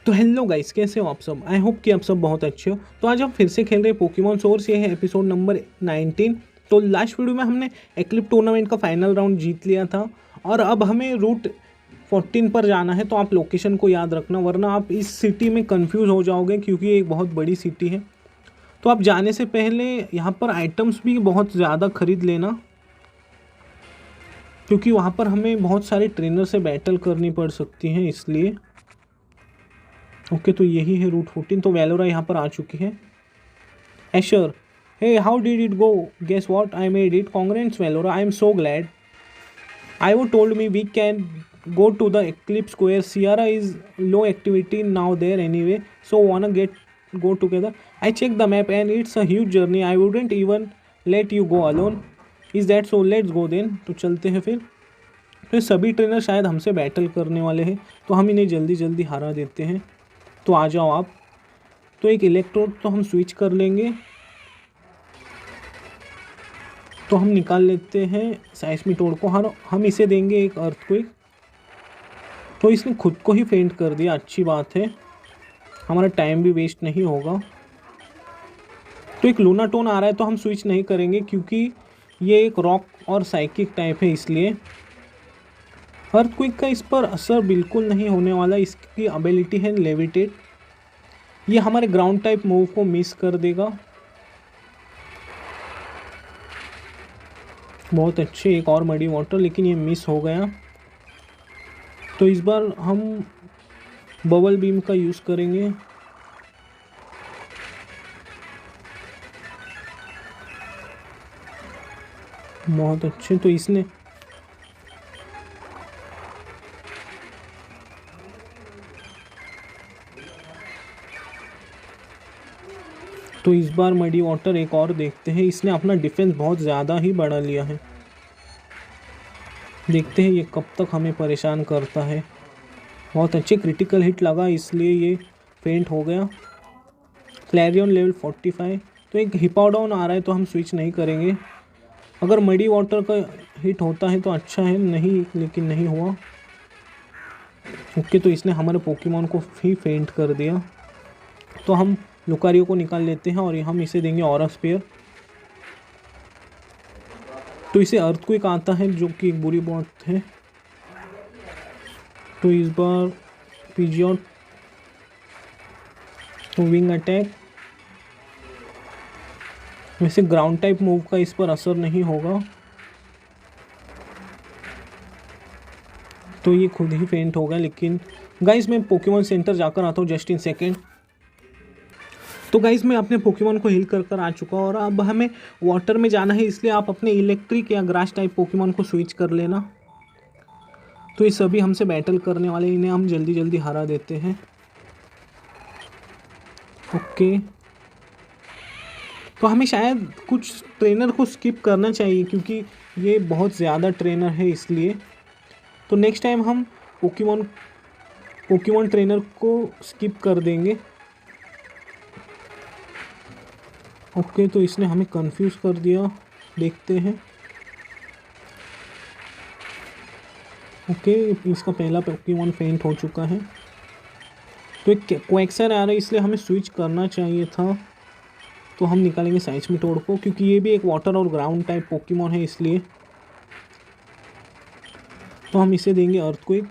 तो hello guys, कैसे हो आप सब। आई होप कि आप सब बहुत अच्छे हो। तो आज हम फिर से खेल रहे हैं पोकेमॉन सोर्स। ये है एपिसोड नंबर 19। तो लास्ट वीडियो में हमने एक्लिप टूर्नामेंट का फाइनल राउंड जीत लिया था और अब हमें रूट 14 पर जाना है। तो आप लोकेशन को याद रखना, वरना आप इस सिटी में कंफ्यूज हो जाओगे क्योंकि ये एक बहुत बड़ी सिटी है। तो आप जाने से पहले यहाँ पर आइटम्स भी बहुत ज़्यादा खरीद लेना, क्योंकि वहाँ पर हमें बहुत सारे ट्रेनर से बैटल करनी पड़ सकती हैं, इसलिए। ओके, तो यही है रूट 14। तो वेलोरा यहाँ पर आ चुकी है। Asher, hey how did it go? Guess what, I made it. Congrats Velora, I am so glad. Ivo told me we can go to the Eclipse Square. Sierra is low activity now there anyway, so wanna go together. I checked the map and it's a huge journey. I wouldn't even let you go alone. Is that so? Let's go then. तो चलते हैं फिर। तो ये सभी trainer शायद हमसे battle करने वाले हैं, तो हम इन्हें जल्दी जल्दी हरा देते हैं। तो आ जाओ आप। तो एक इलेक्ट्रोड तो हम स्विच कर लेंगे। तो हम निकाल लेते हैं साइस्मीटोड को। हम इसे देंगे एक अर्थक्वेक। तो इसने खुद को ही फेंट कर दिया, अच्छी बात है, हमारा टाइम भी वेस्ट नहीं होगा। तो एक लूनाटोन आ रहा है, तो हम स्विच नहीं करेंगे क्योंकि ये एक रॉक और साइकिक टाइप है, इसलिए। अर्थक्वेक का इस पर असर बिल्कुल नहीं होने वाला। इसकी एबिलिटी है लेविटेट। ये हमारे ग्राउंड टाइप मूव को मिस कर देगा। बहुत अच्छे, एक और मडी वाटर, लेकिन ये मिस हो गया। तो इस बार हम बबल बीम का यूज़ करेंगे। बहुत अच्छे। तो इसने तो इस बार मडी वाटर एक और देखते हैं। इसने अपना डिफेंस बहुत ज़्यादा ही बढ़ा लिया है। देखते हैं ये कब तक हमें परेशान करता है। बहुत अच्छे क्रिटिकल हिट लगा, इसलिए ये फेंट हो गया। Clarion level 45। तो एक हिपाउडाउन आ रहा है, तो हम स्विच नहीं करेंगे। अगर मडी वाटर का हिट होता है तो अच्छा है, नहीं, लेकिन नहीं हुआ। ओके, तो इसने हमारे पोकेमॉन को ही फेंट कर दिया। तो हम लुकारियो को निकाल लेते हैं और हम इसे देंगे ऑरा स्पेयर। तो इसे अर्थक्वेक आता है, जो कि एक बुरी बात है। तो इस बार पीजियन तो विंग अटैक। वैसे ग्राउंड टाइप मूव का इस पर असर नहीं होगा, तो ये खुद ही फेंट हो गया। लेकिन गाइस, मैं पोकेमॉन सेंटर जाकर आता हूँ जस्ट इन सेकेंड। तो गाइस, मैं अपने पोकेमॉन को हील कर आ चुका हूँ और अब हमें वाटर में जाना है, इसलिए आप अपने इलेक्ट्रिक या ग्रास टाइप पोकेमॉन को स्विच कर लेना। तो ये सभी हमसे बैटल करने वाले, इन्हें हम जल्दी जल्दी हरा देते हैं। ओके, तो हमें शायद कुछ ट्रेनर को स्किप करना चाहिए क्योंकि ये बहुत ज़्यादा ट्रेनर है, इसलिए। तो नेक्स्ट टाइम हम पोकेमॉन ट्रेनर को स्किप कर देंगे। ओके, तो इसने हमें कंफ्यूज कर दिया, देखते हैं। ओके, इसका पहला पोकेमॉन फेंट हो चुका है। तो एक क्वैक्सर आ रहा है, इसलिए हमें स्विच करना चाहिए था। तो हम निकालेंगे साइस्मीटोड को, क्योंकि ये भी एक वाटर और ग्राउंड टाइप पोकेमॉन है, इसलिए। तो हम इसे देंगे अर्थक्वेक।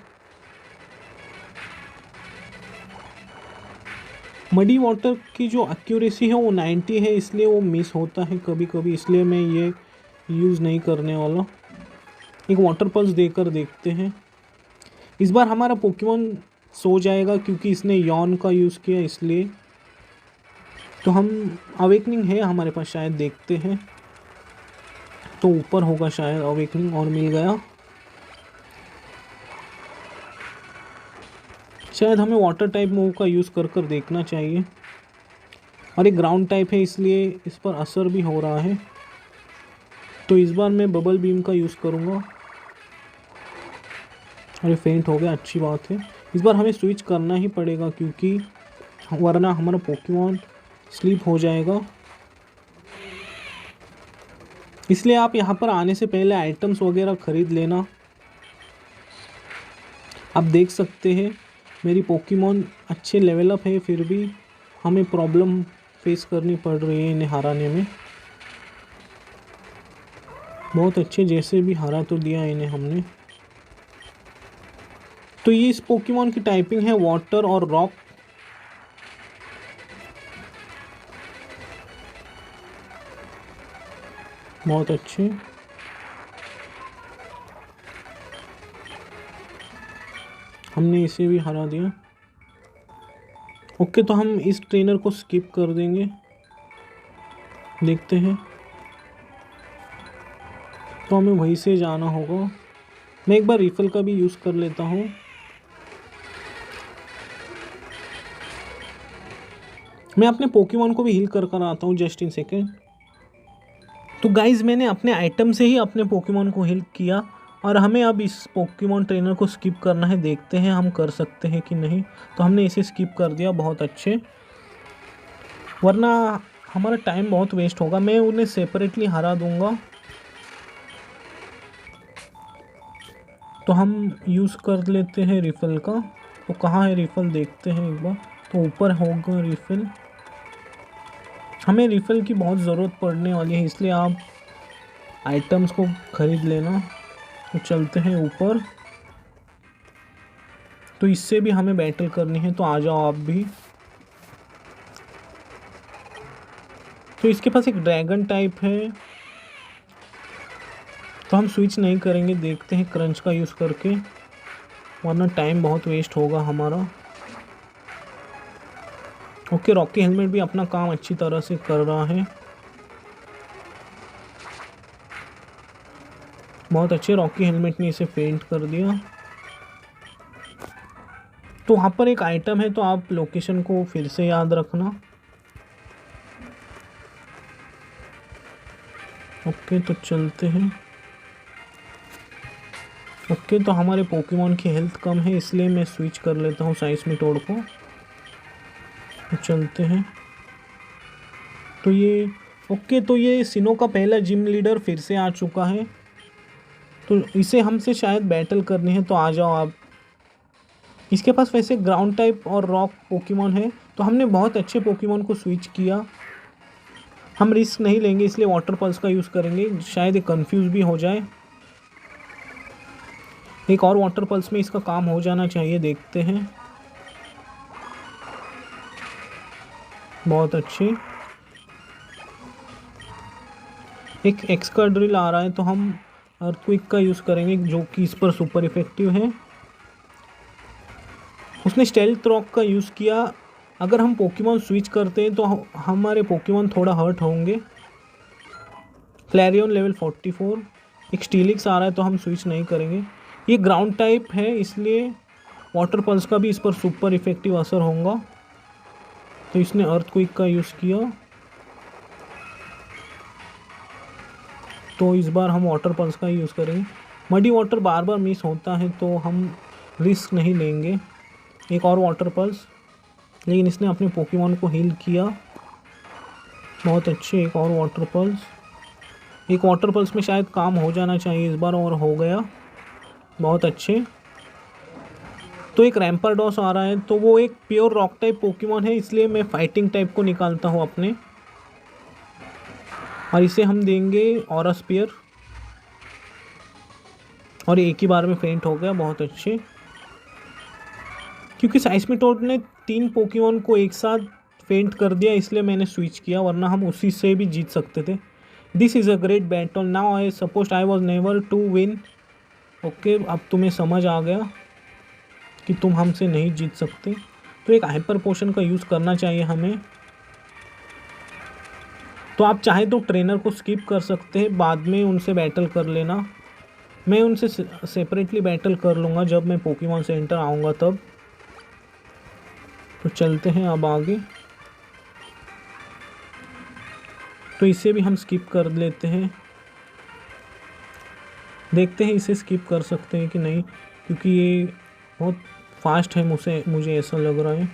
मडी वाटर की जो एक्यूरेसी है वो 90 है, इसलिए वो मिस होता है कभी कभी, इसलिए मैं ये यूज़ नहीं करने वाला। एक वाटर पल्स देकर देखते हैं। इस बार हमारा पोकेमॉन सो जाएगा क्योंकि इसने यॉन का यूज़ किया, इसलिए। तो हम अवेकनिंग है हमारे पास, शायद देखते हैं। तो ऊपर होगा शायद अवेकनिंग, और मिल गया। शायद हमें वाटर टाइप मूव का यूज़ कर देखना चाहिए। और एक ग्राउंड टाइप है, इसलिए इस पर असर भी हो रहा है। तो इस बार मैं बबल बीम का यूज़ करूँगा। अरे, फेंट हो गया, अच्छी बात है। इस बार हमें स्विच करना ही पड़ेगा क्योंकि वरना हमारा पोकेमॉन स्लीप हो जाएगा। इसलिए आप यहाँ पर आने से पहले आइटम्स वगैरह ख़रीद लेना। आप देख सकते हैं मेरी पोकेमॉन अच्छे लेवल अप है, फिर भी हमें प्रॉब्लम फेस करनी पड़ रही है इन्हें हराने में। बहुत अच्छे जैसे भी हरा तो दिया इन्हें हमने। तो ये इस पोकेमॉन की टाइपिंग है वाटर और रॉक। बहुत अच्छे। हमने इसे भी हरा दिया। ओके, तो हम इस ट्रेनर को स्किप कर देंगे। देखते हैं, तो हमें वहीं से जाना होगा। मैं एक बार रिफल का भी यूज़ कर लेता हूँ। मैं अपने पोकेमॉन को भी हील कर कर आता हूँ जस्ट इन सेकेंड। तो गाइज़, मैंने अपने आइटम से ही अपने पोकेमॉन को हील किया और हमें अब इस पोकेमॉन ट्रेनर को स्किप करना है। देखते हैं हम कर सकते हैं कि नहीं। तो हमने इसे स्किप कर दिया। बहुत अच्छे, वरना हमारा टाइम बहुत वेस्ट होगा। मैं उन्हें सेपरेटली हरा दूंगा। तो हम यूज़ कर लेते हैं रिफ़िल का। तो कहाँ है रिफ़िल, देखते हैं एक बार। तो ऊपर होगा रिफ़िल। हमें रिफ़िल की बहुत ज़रूरत पड़ने वाली है, इसलिए आप आइटम्स को ख़रीद लेना। तो चलते हैं ऊपर। तो इससे भी हमें बैटल करनी है, तो आ जाओ आप भी। तो इसके पास एक ड्रैगन टाइप है, तो हम स्विच नहीं करेंगे। देखते हैं क्रंच का यूज़ करके, वरना टाइम बहुत वेस्ट होगा हमारा। ओके, रॉकी हेलमेट भी अपना काम अच्छी तरह से कर रहा है। बहुत अच्छे, रॉकी हेलमेट ने इसे फेंट कर दिया। तो वहाँ पर एक आइटम है, तो आप लोकेशन को फिर से याद रखना। ओके, तो चलते हैं। ओके, तो हमारे पोकेमॉन की हेल्थ कम है, इसलिए मैं स्विच कर लेता हूँ साइस्मीटोड को। तो चलते हैं। तो ये ओके, तो ये सिनो का पहला जिम लीडर फिर से आ चुका है। तो इसे हमसे शायद बैटल करनी है, तो आ जाओ आप। इसके पास वैसे ग्राउंड टाइप और रॉक पोकेमॉन है, तो हमने बहुत अच्छे पोकेमॉन को स्विच किया। हम रिस्क नहीं लेंगे, इसलिए वाटर पल्स का यूज़ करेंगे। शायद ये कंफ्यूज भी हो जाए। एक और वाटर पल्स में इसका काम हो जाना चाहिए। देखते हैं। बहुत अच्छे। एक एक्सका ड्रिल आ रहा है, तो हम अर्थक्वेक का यूज़ करेंगे, जो कि इस पर सुपर इफेक्टिव है। उसने स्टेल्थ रॉक का यूज़ किया। अगर हम पोकेमॉन स्विच करते हैं तो हमारे पोकेमॉन थोड़ा हर्ट होंगे। फ्लैरियन लेवल 44। एक स्टीलिक्स आ रहा है, तो हम स्विच नहीं करेंगे। ये ग्राउंड टाइप है, इसलिए वाटर पल्स का भी इस पर सुपर इफेक्टिव असर होगा। तो इसने अर्थक्वेक का यूज़ किया। तो इस बार हम वाटर पल्स का यूज़ करेंगे। मडी वाटर बार बार मिस होता है, तो हम रिस्क नहीं लेंगे। एक और वाटर पल्स, लेकिन इसने अपने पोकेमॉन को हील किया। बहुत अच्छे, एक और वाटर पल्स। एक वाटर पल्स में शायद काम हो जाना चाहिए इस बार, और हो गया। बहुत अच्छे। तो एक रैम्परडॉस आ रहा है, तो वो एक प्योर रॉक टाइप पोकेमॉन है, इसलिए मैं फाइटिंग टाइप को निकालता हूँ अपने, और इसे हम देंगे ऑरा स्पीयर। और एक ही बार में फेंट हो गया। बहुत अच्छे। क्योंकि साइस्मीटोड ने 3 पोकेमॉन को एक साथ फेंट कर दिया, इसलिए मैंने स्विच किया, वरना हम उसी से भी जीत सकते थे। This is a great battle now, I suppose I was never to win. Okay, अब तुम्हें समझ आ गया कि तुम हमसे नहीं जीत सकते। तो एक हाइपर पोशन का यूज़ करना चाहिए हमें। तो आप चाहे तो ट्रेनर को स्किप कर सकते हैं, बाद में उनसे बैटल कर लेना। मैं उनसे सेपरेटली बैटल कर लूँगा जब मैं पोकेमॉन सेंटर आऊँगा तब। तो चलते हैं अब आगे। तो इसे भी हम स्किप कर लेते हैं। देखते हैं इसे स्किप कर सकते हैं कि नहीं, क्योंकि ये बहुत फास्ट है, मुझे ऐसा लग रहा है।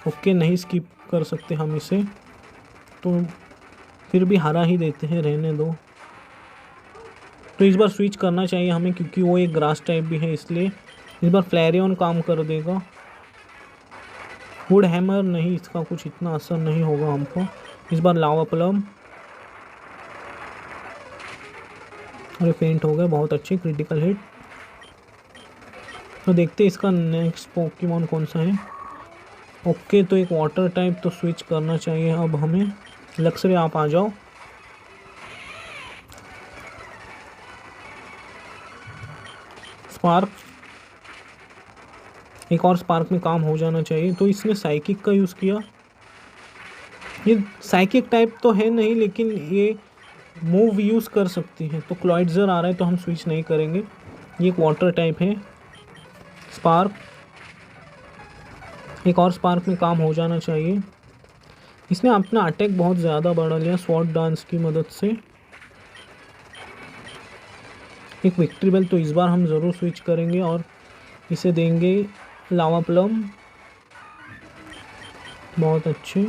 ओके, नहीं स्किप कर सकते हम इसे, तो फिर भी हरा ही देते हैं, रहने दो। तो इस बार स्विच करना चाहिए हमें, क्योंकि वो एक ग्रास टाइप भी है, इसलिए इस बार फ्लैरियन काम कर देगा। वुड हैमर नहीं, इसका कुछ इतना असर नहीं होगा हमको। इस बार लावा प्लम, अरे फेंट हो गए, बहुत अच्छी क्रिटिकल हिट। तो देखते हैं इसका नेक्स्ट पोकेमॉन कौन सा है। ओके, तो एक वाटर टाइप तो स्विच करना चाहिए अब हमें। लक्ष्य आप आ जाओ। स्पार्क, एक और स्पार्क में काम हो जाना चाहिए। तो इसने साइकिक का यूज़ किया। ये साइकिक टाइप तो है नहीं, लेकिन ये मूव यूज़ कर सकती है। तो क्लॉइड्जर आ रहा है तो हम स्विच नहीं करेंगे। ये एक वाटर टाइप है। स्पार्क, एक और स्पार्क में काम हो जाना चाहिए। इसने अपना अटैक बहुत ज़्यादा बढ़ा लिया स्वॉर्ड डांस की मदद से। एक विक्ट्री बेल, तो इस बार हम ज़रूर स्विच करेंगे और इसे देंगे लावा प्लम। बहुत अच्छे।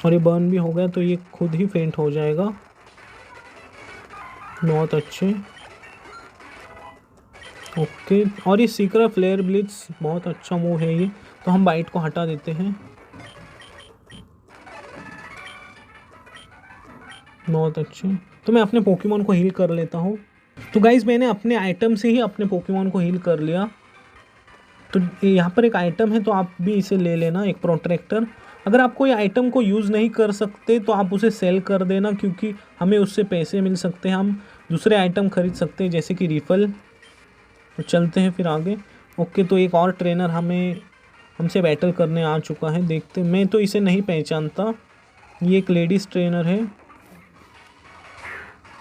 और ये बर्न भी हो गया तो ये खुद ही फेंट हो जाएगा। बहुत अच्छे। ओके, और ये सीक्रेट फ्लेयर ब्लिट्स बहुत अच्छा मूव है ये। तो हम बाइट को हटा देते हैं। बहुत अच्छे। तो मैं अपने पोकेमॉन को हील कर लेता हूँ। तो गाइज मैंने अपने आइटम से ही अपने पोकेमॉन को हील कर लिया। तो यहाँ पर एक आइटम है तो आप भी इसे ले लेना, एक प्रोटेक्टर। अगर आप कोई आइटम को यूज़ नहीं कर सकते तो आप उसे सेल कर देना, क्योंकि हमें उससे पैसे मिल सकते हैं। हम दूसरे आइटम खरीद सकते हैं जैसे कि रिफल। तो चलते हैं फिर आगे। ओके, तो एक और ट्रेनर हमसे बैटल करने आ चुका है। देखते, मैं तो इसे नहीं पहचानता। ये एक लेडीज़ ट्रेनर है।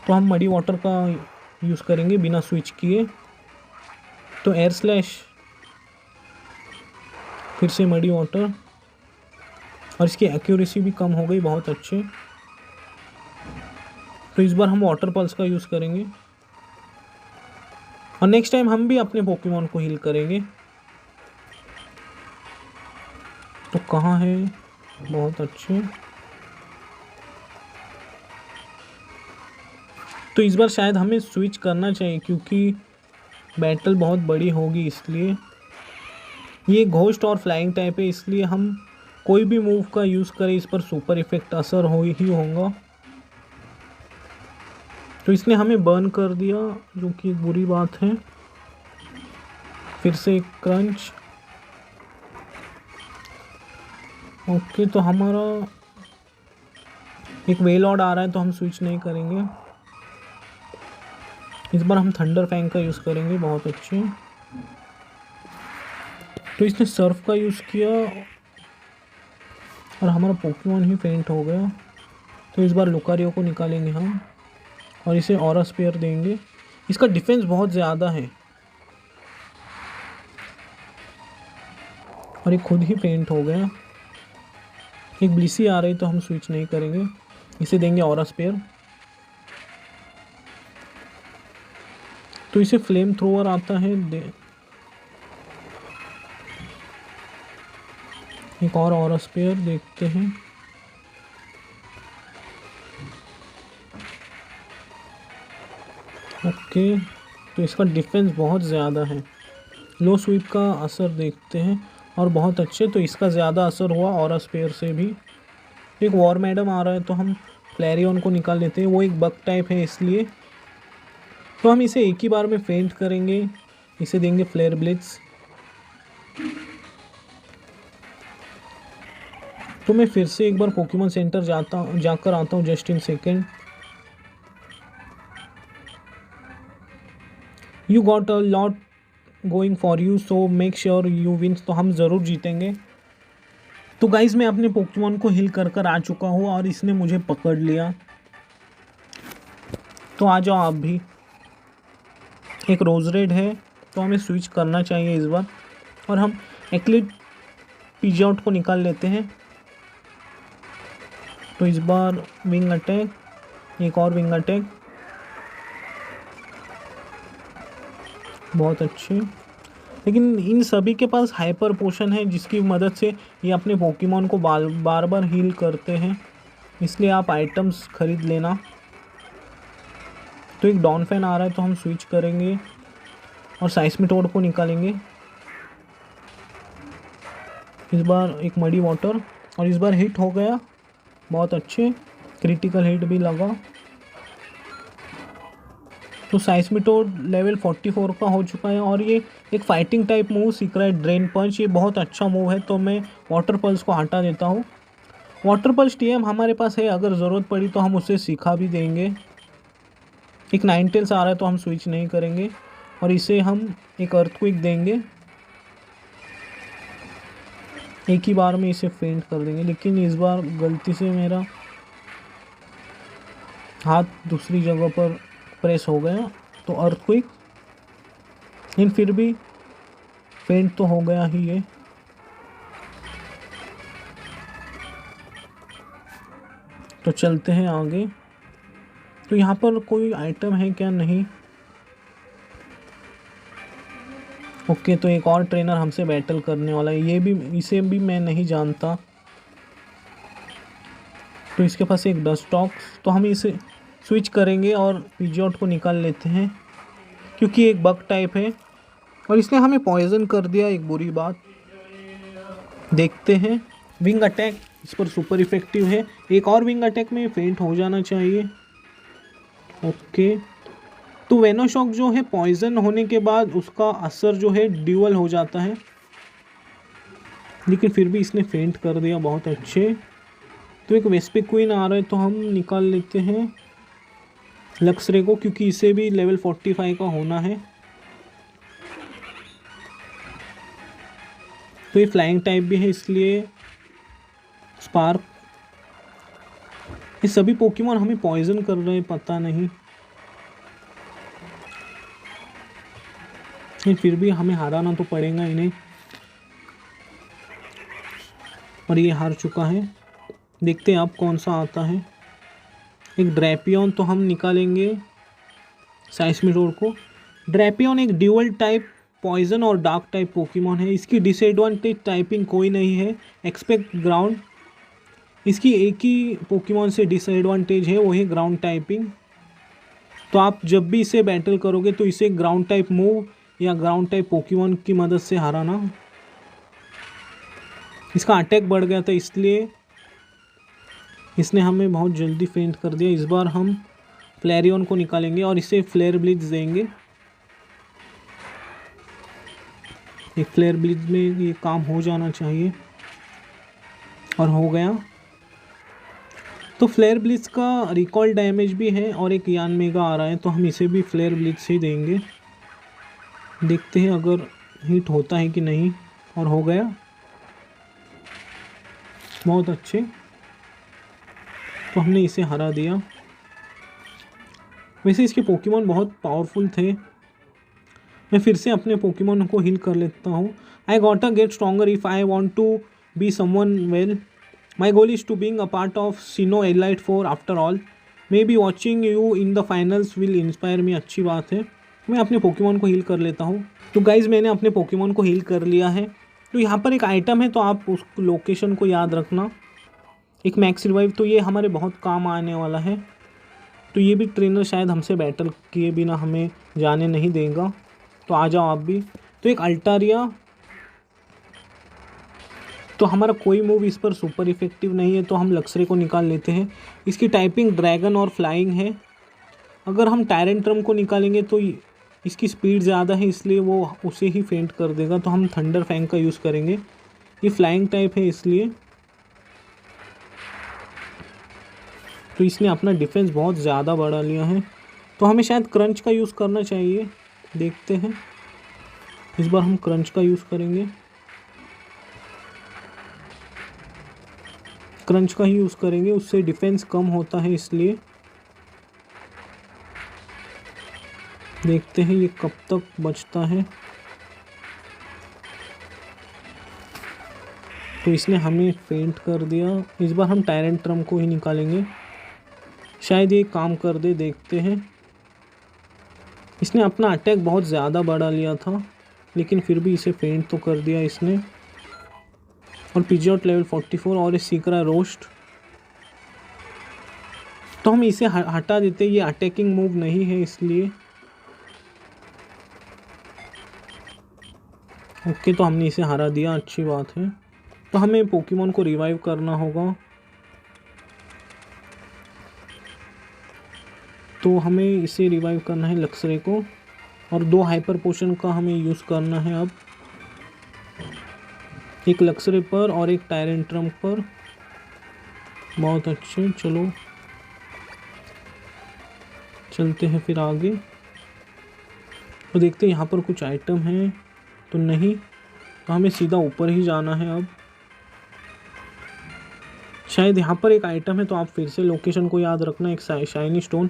तो हम मडी वाटर का यूज़ करेंगे बिना स्विच किए। तो एयर स्लैश, फिर से मडी वाटर, और इसकी एक्यूरेसी भी कम हो गई। बहुत अच्छे। तो इस बार हम वाटर पल्स का यूज़ करेंगे और नेक्स्ट टाइम हम भी अपने पोकेमॉन को हील करेंगे। तो कहाँ है? बहुत अच्छे। तो इस बार शायद हमें स्विच करना चाहिए क्योंकि बैटल बहुत बड़ी होगी, इसलिए। ये घोस्ट और फ्लाइंग टाइप है, इसलिए हम कोई भी मूव का यूज़ करें इस पर सुपर इफेक्ट असर हो ही होगा। तो इसने हमें बर्न कर दिया, जो कि एक बुरी बात है। फिर से एक क्रंच। ओके, तो हमारा एक वेलॉर्ड आ रहा है तो हम स्विच नहीं करेंगे। इस बार हम थंडर फैंग का यूज़ करेंगे। बहुत अच्छे। तो इसने सर्फ का यूज़ किया और हमारा पोकेमॉन ही फेंट हो गया। तो इस बार लुकारियो को निकालेंगे हम और इसे ऑरा स्पेयर देंगे। इसका डिफेंस बहुत ज़्यादा है और ये खुद ही फेंट हो गया। एक ब्लिसी आ रही तो हम स्विच नहीं करेंगे, इसे देंगे ऑरा स्पेयर। तो इसे फ्लेम थ्रोअर आता है, एक और ऑरा स्पेयर देखते हैं। ओके, तो इसका डिफेंस बहुत ज़्यादा है। लो स्वीप का असर देखते हैं और बहुत अच्छे। तो इसका ज़्यादा असर हुआ ऑरा स्पेयर से भी। एक वॉर मैडम आ रहा है तो हम फ्लैरियन को निकाल लेते हैं। वो एक बग टाइप है इसलिए। तो हम इसे एक ही बार में फेंट करेंगे। इसे देंगे फ्लेयर ब्लिट्स। तो मैं फिर से एक बार पोकेमॉन सेंटर जाकर आता हूँ just in second. You got a lot going for you, so make sure you win. तो हम ज़रूर जीतेंगे। तो गाइज मैं अपने पोकेमॉन को हिल कर आ चुका हूँ और इसने मुझे पकड़ लिया। तो आ जाओ आप भी। एक रोज रेड है तो हमें स्विच करना चाहिए इस बार। और हम एक्लिट पीजी आउट को निकाल लेते हैं। तो इस बार विंग अटैक, एक और विंग अटैक। बहुत अच्छे। लेकिन इन सभी के पास हाइपर पोशन है जिसकी मदद से ये अपने पोकेमॉन को बार बार हील करते हैं, इसलिए आप आइटम्स खरीद लेना। तो एक डॉन फैन आ रहा है तो हम स्विच करेंगे। और साइस्मिटोड को निकालेंगे। इस बार एक मडी वाटर और इस बार हिट हो गया, बहुत अच्छे, क्रिटिकल हिट भी लगा। तो साइस्मिटोड लेवल 44 का हो चुका है और ये एक फाइटिंग टाइप मूव सीख रहा है, ड्रेन पंच। ये बहुत अच्छा मूव है, तो मैं वाटर पल्स को हटा देता हूँ। वाटर पल्स टीएम हमारे पास है, अगर ज़रूरत पड़ी तो हम उसे सिखा भी देंगे। एक नाइनटेल्स आ रहा है तो हम स्विच नहीं करेंगे और इसे हम एक अर्थक्वेक देंगे, एक ही बार में इसे फेंट कर देंगे। लेकिन इस बार गलती से मेरा हाथ दूसरी जगह पर प्रेस हो गया, तो अर्थक्वेक, लेकिन फिर भी फेंट तो हो गया ही ये। तो चलते हैं आगे। तो यहाँ पर कोई आइटम है क्या? नहीं। ओके, तो एक और ट्रेनर हमसे बैटल करने वाला है, ये भी, इसे भी मैं नहीं जानता। तो इसके पास एक डस्टॉक, तो हम इसे स्विच करेंगे और पीजियोट को निकाल लेते हैं, क्योंकि एक बग टाइप है और इसने हमें पॉइजन कर दिया, एक बुरी बात। देखते हैं, विंग अटैक इस पर सुपर इफेक्टिव है, एक और विंग अटैक में फेंट हो जाना चाहिए। ओके, तो वेनोशॉक जो है पॉइजन होने के बाद उसका असर जो है ड्यूअल हो जाता है, लेकिन फिर भी इसने फेंट कर दिया, बहुत अच्छे। तो एक वेस्पिक क्वीन आ रहा है तो हम निकाल लेते हैं लक्सरे को, क्योंकि इसे भी लेवल 45 का होना है। तो ये फ्लाइंग टाइप भी है, इसलिए स्पार्क। ये सभी पोकेमॉन हमें पॉइजन कर रहे हैं, पता नहीं, फिर भी हमें हराना तो पड़ेगा इन्हें, और ये हार चुका है। देखते हैं अब कौन सा आता है। एक ड्रैपियन, तो हम निकालेंगे साइस्मिटोड को। ड्रैपियन एक ड्यूअल टाइप पॉइजन और डार्क टाइप पोकेमॉन है। इसकी डिसएडवांटेज टाइपिंग कोई नहीं है, एक्सपेक्ट ग्राउंड। इसकी एक ही पोकेमॉन से डिसएडवांटेज है, वो है ग्राउंड टाइपिंग। तो आप जब भी इसे बैटल करोगे तो इसे ग्राउंड टाइप मूव या ग्राउंड टाइप पोकेमॉन की मदद से हराना। इसका अटैक बढ़ गया था, इसलिए इसने हमें बहुत जल्दी फेंट कर दिया। इस बार हम फ्लैरियन को निकालेंगे और इसे फ्लेयर ब्लिट्ज देंगे। एक फ्लेयर ब्लिट्ज में ये काम हो जाना चाहिए, और हो गया। तो फ्लेयर ब्लिट्ज का रिकॉल डैमेज भी है और एक यान मेगा आ रहा है, तो हम इसे भी फ्लेयर ब्लिट्ज से ही देंगे। देखते हैं अगर हिट होता है कि नहीं, और हो गया, बहुत अच्छे। तो हमने इसे हरा दिया। वैसे इसके पोकेमॉन बहुत पावरफुल थे। मैं फिर से अपने पोकेमॉन को हील कर लेता हूँ। I gotta get stronger if I want to be someone well. My goal is to being a part of Sino elite 4 after all. Maybe watching you in the finals will inspire me. अच्छी बात है, मैं अपने Pokemon को heal कर लेता हूँ। तो गाइज़, मैंने अपने पोकेमॉन को हील कर लिया है। तो यहाँ पर एक आइटम है, तो आप उस लोकेशन को याद रखना, एक मैक्स रिवाइव। तो ये हमारे बहुत काम आने वाला है। तो ये भी ट्रेनर शायद हमसे बैटल किए बिना हमें जाने नहीं देगा, तो आ जाओ आप भी। तो एक अल्टारिया, तो हमारा कोई मूव इस पर सुपर इफेक्टिव नहीं है, तो हम लक्सरे को निकाल लेते हैं। इसकी टाइपिंग ड्रैगन और फ्लाइंग है। अगर हम टायरेंट्रम को निकालेंगे तो इसकी स्पीड ज़्यादा है, इसलिए वो उसे ही फेंट कर देगा। तो हम थंडर फैंग का यूज़ करेंगे, ये फ्लाइंग टाइप है इसलिए। तो इसने अपना डिफेंस बहुत ज़्यादा बढ़ा लिया है, तो हमें शायद क्रंच का यूज़ करना चाहिए। देखते हैं, इस बार हम क्रंच का यूज़ करेंगे, क्रंच का ही यूज़ करेंगे, उससे डिफेंस कम होता है इसलिए। देखते हैं ये कब तक बचता है। तो इसने हमें फेंट कर दिया। इस बार हम टायरेंट्रम को ही निकालेंगे, शायद ये काम कर दे। देखते हैं, इसने अपना अटैक बहुत ज़्यादा बढ़ा लिया था, लेकिन फिर भी इसे फेंट तो कर दिया इसने। और पीजियोट लेवल 44 और ये सीख रहा है रोस्ट, तो हम इसे हटा देते। ये अटैकिंग मूव नहीं है इसलिए। ओके, तो हमने इसे हरा दिया, अच्छी बात है। तो हमें पोकेमॉन को रिवाइव करना होगा। तो हमें इसे रिवाइव करना है लक्सरे को, और 2 हाइपर पोशन का हमें यूज़ करना है अब, एक लक्सरे पर और एक टायरेंट्रम पर। बहुत अच्छे, चलो चलते हैं फिर आगे। तो देखते हैं यहाँ पर कुछ आइटम हैं तो नहीं, तो हमें सीधा ऊपर ही जाना है अब। शायद यहाँ पर एक आइटम है, तो आप फिर से लोकेशन को याद रखना, एक शाइनी स्टोन।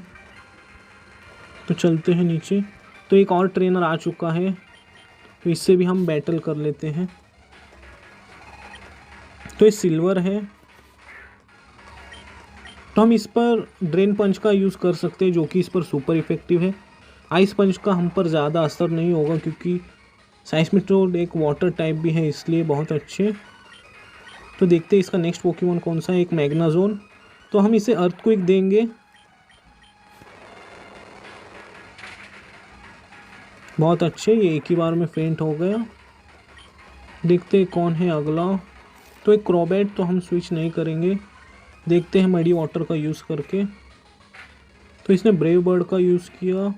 तो चलते हैं नीचे। तो एक और ट्रेनर आ चुका है, तो इससे भी हम बैटल कर लेते हैं। तो ये सिल्वर है, तो हम इस पर ड्रेन पंच का यूज़ कर सकते हैं, जो कि इस पर सुपर इफेक्टिव है। आइस पंच का हम पर ज़्यादा असर नहीं होगा, क्योंकि साइस्मिट्रोड एक वाटर टाइप भी है, इसलिए बहुत अच्छे। तो देखते हैं इसका नेक्स्ट पोकेमॉन कौन सा है, एक मैग्नाजोन। तो हम इसे अर्थक्वेक देंगे। बहुत अच्छे, ये एक ही बार में फेंट हो गया। देखते हैं कौन है अगला। तो एक क्रॉबैट, तो हम स्विच नहीं करेंगे, देखते हैं मडी वाटर का यूज़ करके। तो इसने ब्रेव बर्ड का यूज़ किया,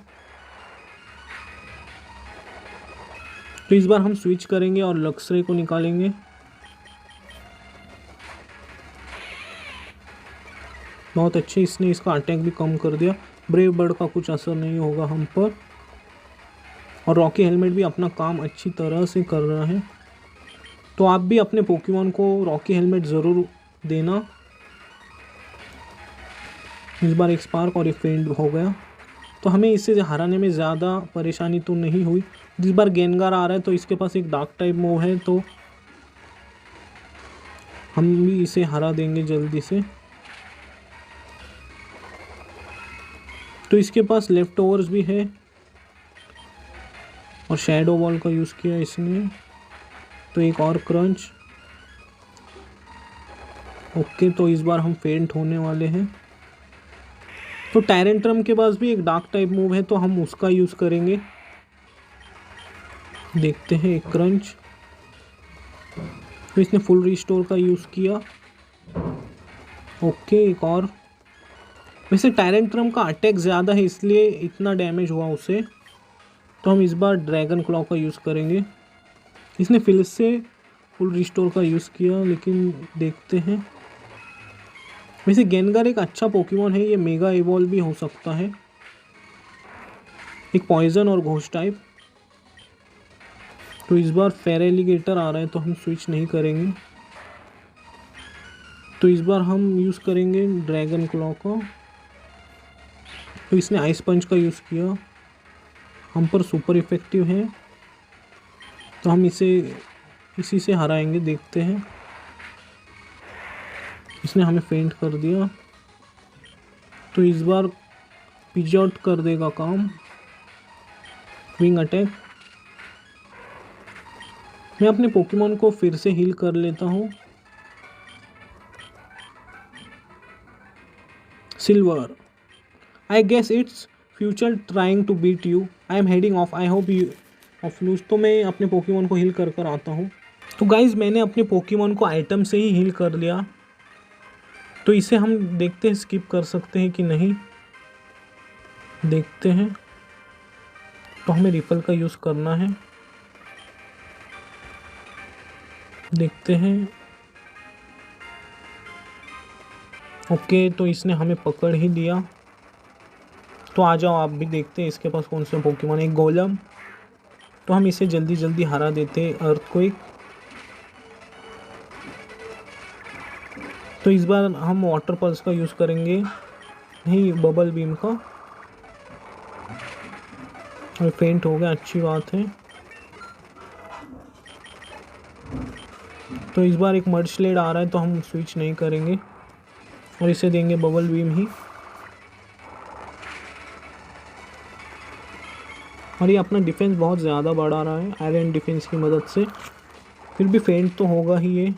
तो इस बार हम स्विच करेंगे और लक्सरे को निकालेंगे। बहुत अच्छे, इसने इसका अटैक भी कम कर दिया। ब्रेव बर्ड का कुछ असर नहीं होगा हम पर, और रॉकी हेलमेट भी अपना काम अच्छी तरह से कर रहा है। तो आप भी अपने पोकेमॉन को रॉकी हेलमेट ज़रूर देना। इस बार एक स्पार्क और एक फेंट हो गया, तो हमें इससे हराने में ज़्यादा परेशानी तो नहीं हुई। जिस बार गेनगार आ रहा है, तो इसके पास एक डार्क टाइप मूव है, तो हम भी इसे हरा देंगे जल्दी से। तो इसके पास लेफ्ट ओवर्स भी है, और शैडो बॉल का यूज़ किया इसने। तो एक और क्रंच। ओके, तो इस बार हम फेंट होने वाले हैं। तो टायरेंट्रम के पास भी एक डार्क टाइप मूव है, तो हम उसका यूज़ करेंगे। देखते हैं एक क्रंच। तो इसने फुल रिस्टोर का यूज़ किया। ओके, एक और। वैसे टायरेंट्रम का अटैक ज़्यादा है, इसलिए इतना डैमेज हुआ उसे। तो हम इस बार ड्रैगन क्लॉ का यूज़ करेंगे। इसने फिर से फुल रिस्टोर का यूज़ किया, लेकिन देखते हैं। वैसे गेनगार एक अच्छा पोकेमॉन है, ये मेगा इवॉल्व भी हो सकता है, एक पॉइजन और घोस्ट टाइप। तो इस बार फेयर एलिगेटर आ रहा है, तो हम स्विच नहीं करेंगे। तो इस बार हम यूज़ करेंगे ड्रैगन क्लॉ का। तो इसने आइस पंच का यूज़ किया, हम पर सुपर इफेक्टिव है, तो हम इसी से हराएंगे। देखते हैं, इसने हमें फेंट कर दिया, तो इस बार पिच आउट कर देगा काम। Wing attack. मैं अपने पोकेमॉन को फिर से हील कर लेता हूँ। Silver, I guess it's future trying to beat you, I am heading off, I hope you off lose. तो मैं अपने पोकेमॉन को हील कर आता हूँ। तो गाइज, मैंने अपने पोकेमॉन को आइटम से ही हील कर लिया, तो इसे हम देखते हैं स्किप कर सकते हैं कि नहीं। देखते हैं। तो हमें रिपल का यूज़ करना है। देखते हैं। ओके, तो इसने हमें पकड़ ही दिया। तो आ जाओ, आप भी देखते हैं इसके पास कौन सा पोकेमॉन है। एक गोलम, तो हम इसे जल्दी जल्दी हरा देते हैं। अर्थक्वेक। तो इस बार हम वाटर पल्स का यूज़ करेंगे, नहीं बबल बीम का। और फेंट हो गया, अच्छी बात है। तो इस बार एक मड स्लेड आ रहा है, तो हम स्विच नहीं करेंगे और इसे देंगे बबल बीम ही। और ये अपना डिफेंस बहुत ज़्यादा बढ़ा रहा है आयरन डिफेंस की मदद से। फिर भी फेंट तो होगा ही ये।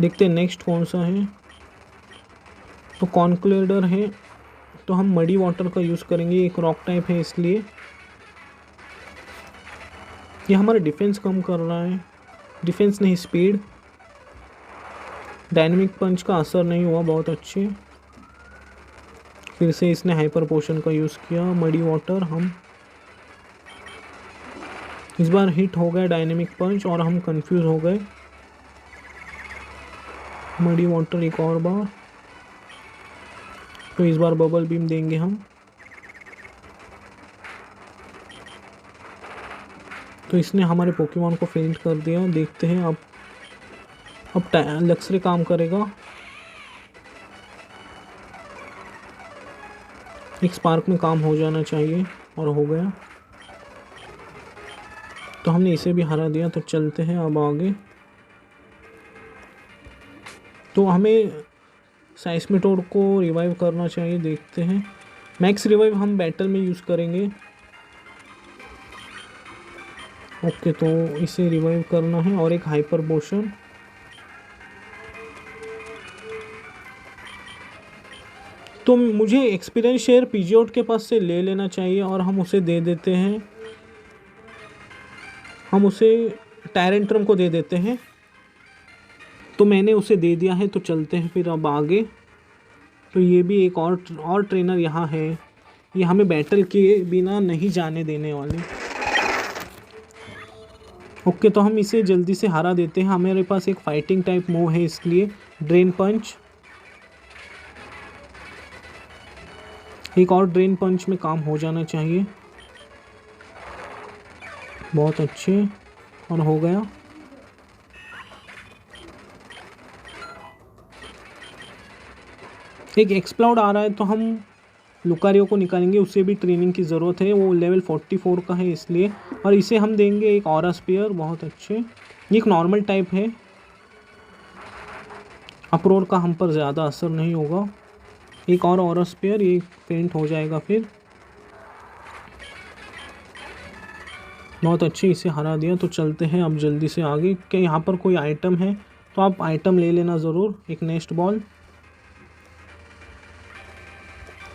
देखते हैं नेक्स्ट कौन सा है। तो कॉन्क्लेडर है, तो हम मडी वाटर का यूज़ करेंगे, एक रॉक टाइप है इसलिए। ये हमारा डिफेंस कम कर रहा है, डिफेंस नहीं स्पीड। डायनेमिक पंच का असर नहीं हुआ, बहुत अच्छे। फिर से इसने हाइपर पोशन का यूज़ किया। मडी वाटर, हम इस बार हिट हो गया डायनेमिक पंच और हम कंफ्यूज हो गए। मडी वाटर एक और बार, तो इस बार बबल बीम देंगे हम। तो इसने हमारे पोकेमॉन को फेंट कर दिया। देखते हैं अब लक्सरे काम करेगा। एक स्पार्क में काम हो जाना चाहिए और हो गया। तो हमने इसे भी हरा दिया। तो चलते हैं अब आगे। तो हमें साइस्मेटोड को रिवाइव करना चाहिए। देखते हैं, मैक्स रिवाइव हम बैटल में यूज़ करेंगे। ओके, तो इसे रिवाइव करना है और एक हाइपर पोशन। तो मुझे एक्सपीरियंस शेयर पीजियोट के पास से ले लेना चाहिए और हम उसे दे देते हैं। हम उसे टायरेंट्रम को दे देते हैं। तो मैंने उसे दे दिया है। तो चलते हैं फिर अब आगे। तो ये भी एक और ट्रेनर यहाँ है। ये हमें बैटल के बिना नहीं जाने देने वाले। ओके, तो हम इसे जल्दी से हरा देते हैं। हमारे पास एक फाइटिंग टाइप मूव है, इसलिए ड्रेन पंच। एक और ड्रेन पंच में काम हो जाना चाहिए। बहुत अच्छे, और हो गया। एक एक्सप्लोड आ रहा है, तो हम लुकारियो को निकालेंगे। उसे भी ट्रेनिंग की ज़रूरत है, वो लेवल 44 का है इसलिए। और इसे हम देंगे एक ऑरा स्पीयर। बहुत अच्छे। ये एक नॉर्मल टाइप है, अप्रोर का हम पर ज़्यादा असर नहीं होगा। एक और ऑरा स्पीयर, ये फेंट हो जाएगा फिर। बहुत अच्छे, इसे हरा दिया। तो चलते हैं अब जल्दी से आगे। क्या यहाँ पर कोई आइटम है? तो आप आइटम ले लेना ज़रूर। एक नेस्ट बॉल।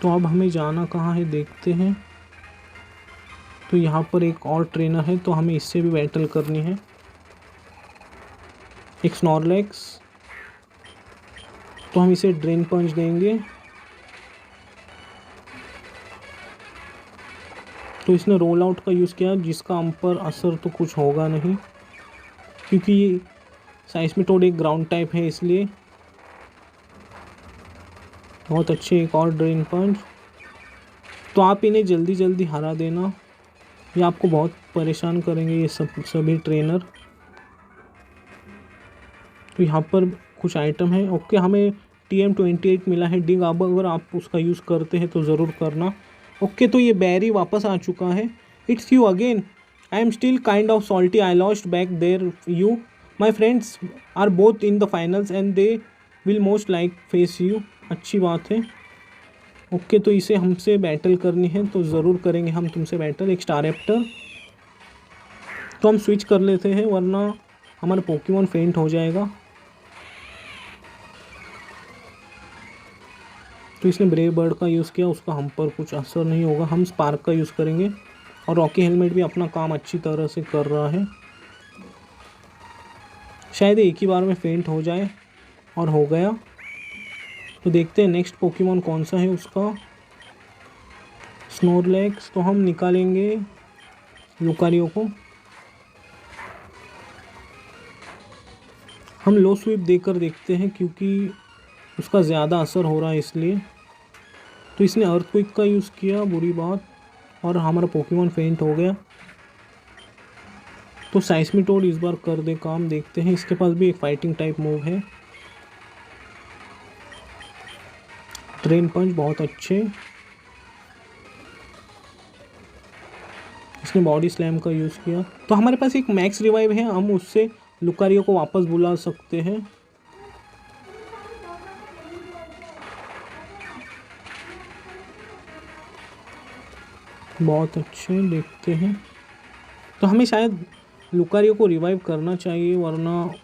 तो अब हमें जाना कहाँ है, देखते हैं। तो यहाँ पर एक और ट्रेनर है, तो हमें इससे भी बैटल करनी है। एक स्नॉर्लेक्स, तो हम इसे ड्रेन पंच देंगे। तो इसने रोल आउट का यूज़ किया, जिसका हम पर असर तो कुछ होगा नहीं, क्योंकि ये साइस्मेटोड एक ग्राउंड टाइप है इसलिए। बहुत अच्छे, एक और ड्रेन पंच। तो आप इन्हें जल्दी जल्दी हरा देना, ये आपको बहुत परेशान करेंगे ये सभी ट्रेनर। तो यहाँ पर कुछ आइटम है। ओके, हमें TM28 मिला है डिग। अब अगर आप उसका यूज़ करते हैं तो ज़रूर करना। ओके, तो ये बैरी वापस आ चुका है। It's you again. I am still kind of salty, I lost back there you. My friends are both in the finals and they will most like face you. अच्छी बात है। ओके, तो इसे हमसे बैटल करनी है, तो ज़रूर करेंगे हम तुमसे बैटल। एक स्टारएप्टर, तो हम स्विच कर लेते हैं, वरना हमारा पोकेमॉन फेंट हो जाएगा। तो इसने ब्रेव बर्ड का यूज़ किया, उसका हम पर कुछ असर नहीं होगा। हम स्पार्क का यूज़ करेंगे। और रॉकी हेलमेट भी अपना काम अच्छी तरह से कर रहा है। शायद एक ही बार में फेंट हो जाए, और हो गया। तो देखते हैं नेक्स्ट पोकेमॉन कौन सा है उसका। स्नोरलैक्स, तो हम निकालेंगे लुकारियो को। हम लो स्वीप देकर देखते हैं, क्योंकि उसका ज़्यादा असर हो रहा है इसलिए। तो इसने अर्थक्वेक का यूज़ किया, बुरी बात, और हमारा पोकेमॉन फेंट हो गया। तो साइस्मेटोड इस बार कर दे काम। देखते हैं, इसके पास भी एक फाइटिंग टाइप मूव है। ट्रेन पंच, बहुत अच्छे। इसने बॉडी स्लैम का यूज़ किया। तो हमारे पास एक मैक्स रिवाइव है, हम उससे लुकारियो को वापस बुला सकते हैं। बहुत अच्छे, देखते हैं। तो हमें शायद लुकारियो को रिवाइव करना चाहिए, वरना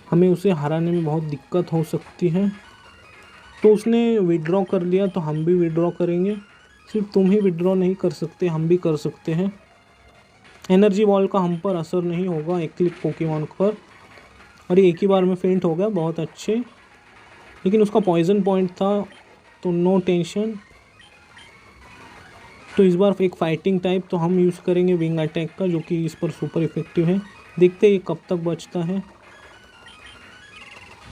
हमें उसे हराने में बहुत दिक्कत हो सकती है। तो उसने विड्रॉ कर लिया, तो हम भी विड्रॉ करेंगे। सिर्फ तुम ही विड्रॉ नहीं कर सकते, हम भी कर सकते हैं। एनर्जी वॉल का हम पर असर नहीं होगा एक क्लिक पोकेमॉन पर, और ये एक ही बार में फेंट हो गया, बहुत अच्छे। लेकिन उसका पॉइजन पॉइंट था तो नो टेंशन। तो इस बार एक फाइटिंग टाइप तो हम यूज़ करेंगे विंग अटैक का, जो कि इस पर सुपर इफेक्टिव है। देखते हैं ये कब तक बचता है।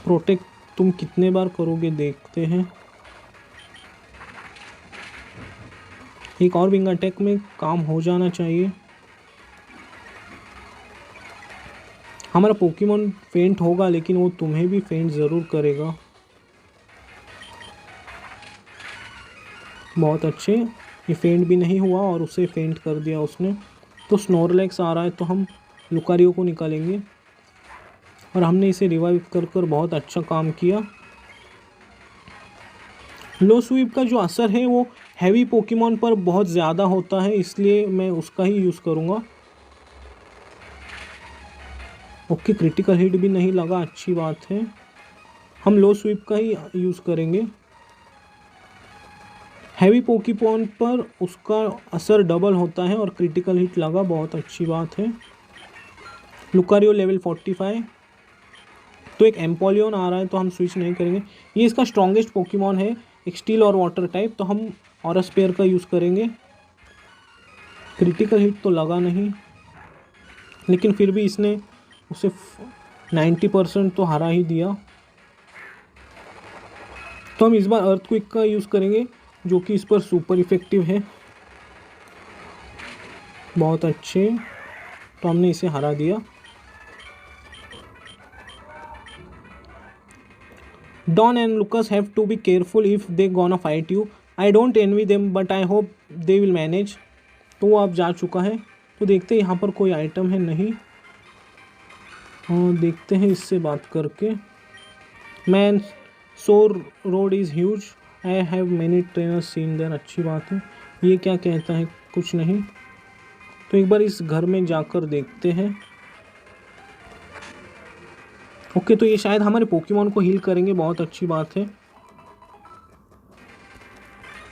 प्रोटेक्ट तुम कितने बार करोगे देखते हैं। एक और विंग अटैक में काम हो जाना चाहिए। हमारा पोकेमॉन फेंट होगा लेकिन वो तुम्हें भी फेंट ज़रूर करेगा। बहुत अच्छे, ये फेंट भी नहीं हुआ और उसे फेंट कर दिया उसने। तो स्नोरलैक्स आ रहा है तो हम लुकारियो को निकालेंगे, और हमने इसे रिवाइव कर कर बहुत अच्छा काम किया। लो स्वीप का जो असर है वो हैवी पोकेमॉन पर बहुत ज़्यादा होता है, इसलिए मैं उसका ही यूज़ करूँगा। ओके, क्रिटिकल हिट भी नहीं लगा, अच्छी बात है। हम लो स्वीप का ही यूज़ करेंगे। हैवी पोकेमॉन पर उसका असर डबल होता है और क्रिटिकल हिट लगा, बहुत अच्छी बात है। Lucario level 45। तो एक एम्पोलियन आ रहा है तो हम स्विच नहीं करेंगे। ये इसका स्ट्रॉन्गेस्ट पोकेमॉन है, एक स्टील और वाटर टाइप, तो हम ऑरस पेयर का यूज़ करेंगे। क्रिटिकल हिट तो लगा नहीं, लेकिन फिर भी इसने उसे 90% तो हरा ही दिया। तो हम इस बार अर्थक्वेक का यूज़ करेंगे, जो कि इस पर सुपर इफेक्टिव है। बहुत अच्छे, तो हमने इसे हरा दिया। Don and Lucas have to be careful if they gonna fight you. I don't envy them but I hope they will manage. तो वो अब जा चुका है। तो देखते हैं यहाँ पर कोई आइटम है, नहीं। देखते हैं इससे बात करके। Man sore road is huge, I have many trainers seen there. अच्छी बात है। ये क्या कहता है, कुछ नहीं। तो एक बार इस घर में जाकर देखते हैं। ओके, तो ये शायद हमारे पोकेमॉन को हील करेंगे, बहुत अच्छी बात है।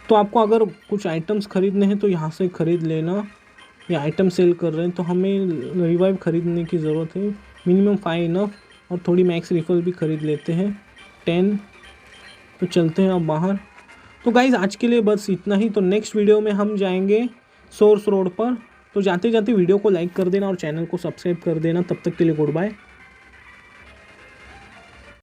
तो आपको अगर कुछ आइटम्स खरीदने हैं तो यहाँ से ख़रीद लेना। ये आइटम सेल कर रहे हैं तो हमें रिवाइव खरीदने की ज़रूरत है। मिनिमम 5 इनफ, और थोड़ी मैक्स रिफल भी खरीद लेते हैं 10। तो चलते हैं अब बाहर। तो गाइज़ आज के लिए बस इतना ही। तो नेक्स्ट वीडियो में हम जाएंगे सोर्स रोड पर। तो जाते जाते वीडियो को लाइक कर देना और चैनल को सब्सक्राइब कर देना। तब तक के लिए गुड बाय।